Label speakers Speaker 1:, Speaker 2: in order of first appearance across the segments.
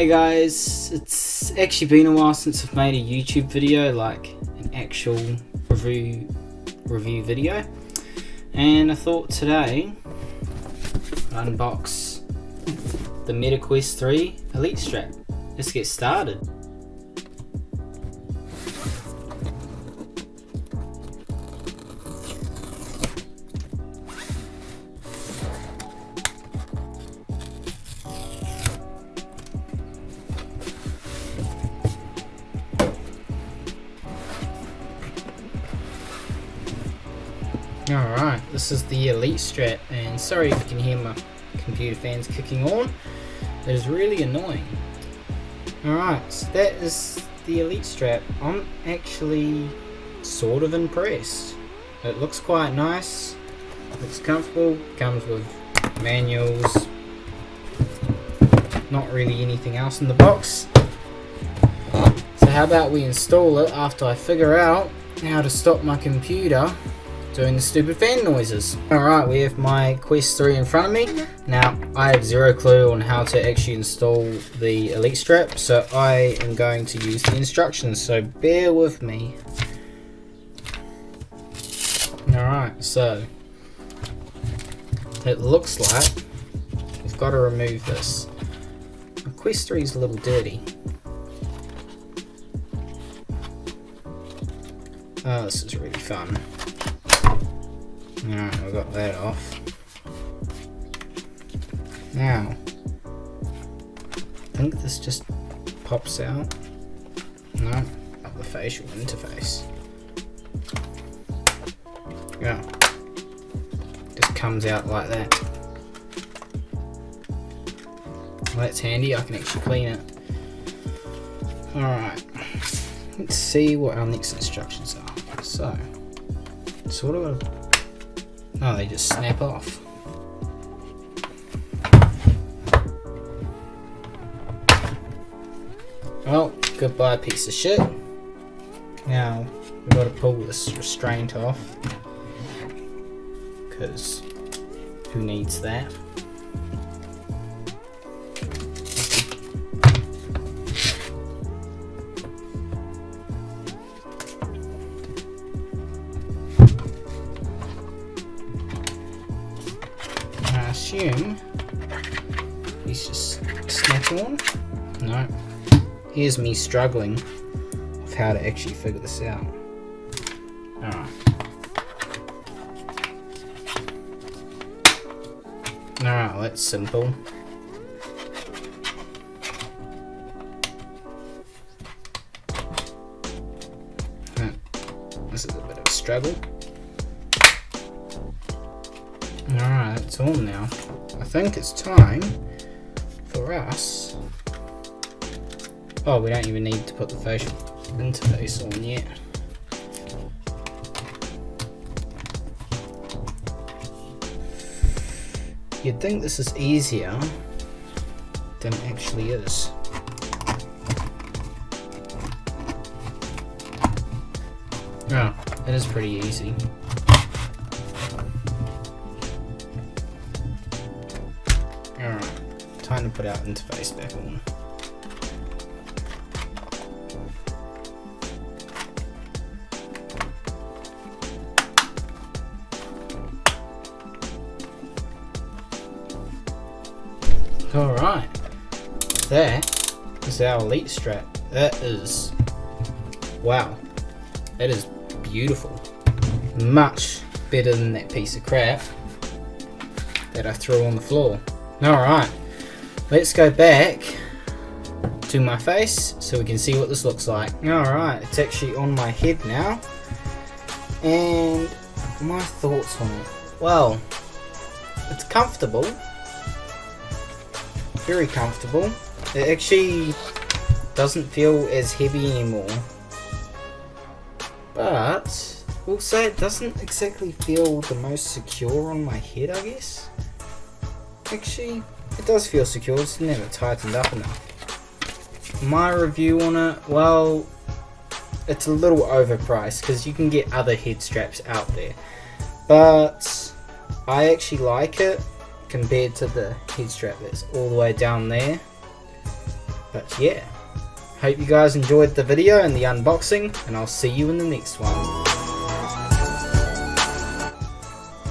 Speaker 1: Hey guys, it's actually been a while since I've made a YouTube video, like an actual review video, and I thought today I'd unbox the MetaQuest 3 Elite Strap. Let's get started. Alright, this is the Elite Strap, and sorry if you can hear my computer fans kicking on. That is really annoying. Alright, so that is the Elite Strap. I'm actually sort of impressed. It looks quite nice, looks comfortable, comes with manuals, not really anything else in the box. So how about we install it after I figure out how to stop my computer doing the stupid fan noises. Alright, we have my Quest 3 in front of me. Now, I have zero clue on how to actually install the Elite Strap, so I am going to use the instructions, so bear with me. Alright, so it looks like we've got to remove this. My Quest 3 is a little dirty. Oh, this is really fun. Alright, we got that off. Now, I think this just pops out. No, of the facial interface. Yeah, just comes out like that. Well, that's handy, I can actually clean it. Alright, let's see what our next instructions are. So, sort of oh, they just snap off. Well, goodbye piece of shit. Now, we've got to pull this restraint off, because who needs that? I assume these just snap on. No. Here's me struggling with how to actually figure this out. Alright. Alright, well, that's simple. This is a bit of a struggle. Alright, that's on now. I think it's time for us. Oh, we don't even need to put the facial interface on yet. You'd think this is easier than it actually is. Oh, it is pretty easy. Alright, time to put our interface back on. Alright, that is our Elite Strap. That is, wow, that is beautiful. Much better than that piece of crap that I threw on the floor. Alright, let's go back to my face so we can see what this looks like. Alright, it's actually on my head now, and my thoughts on it. Well, it's comfortable. Very comfortable. It actually doesn't feel as heavy anymore, but also it doesn't exactly feel the most secure on my head, I guess. Actually, it does feel secure, it's never tightened up enough. My review on it, well, it's a little overpriced because you can get other head straps out there, but I actually like it compared to the head strap that's all the way down there. But yeah, hope you guys enjoyed the video and the unboxing, and I'll see you in the next one.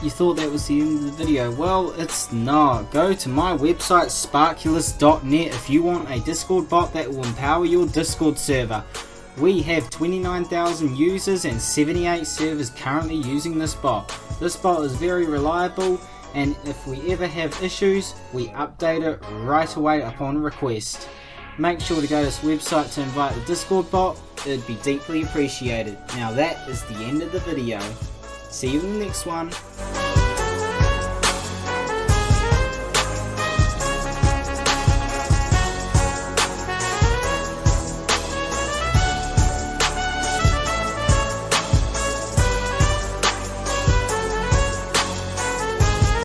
Speaker 1: You thought that was the end of the video? Well, it's not. Go to my website sparkulus.net if you want a Discord bot that will empower your Discord server. We have 29,000 users and 78 servers currently using this bot. This bot is very reliable, and if we ever have issues, we update it right away upon request. Make sure to go to this website to invite the Discord bot. It'd be deeply appreciated. Now that is the end of the video. See you in the next one.